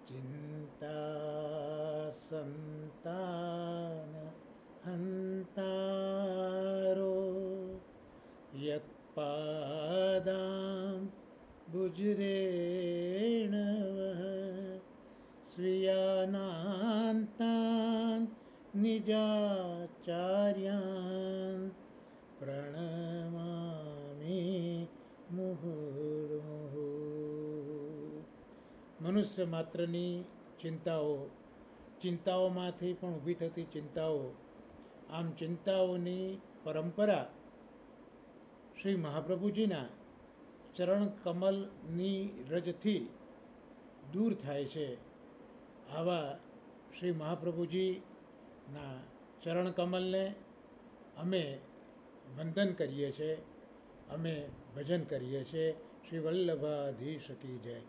ચિંતા સંતાન હંતારો યત્પાદાં ભુજરેણવઃ સ્વીયાનાંતાન નિજાચાર્યાન પ્રણમામિ મુહુર્મુહુ. મનુષ્ય માત્રની ચિંતાઓમાંથી પણ ઊભી થતી ચિંતાઓ, આમ ચિંતાઓની પરંપરા શ્રી મહાપ્રભુજીના ચરણ કમલની રજથી દૂર થાય છે. આવા શ્રી મહાપ્રભુજીના ચરણ કમલને અમે વંદન કરીએ છીએ, અમે ભજન કરીએ છીએ. શ્રી વલ્લભાધીશ કી જય.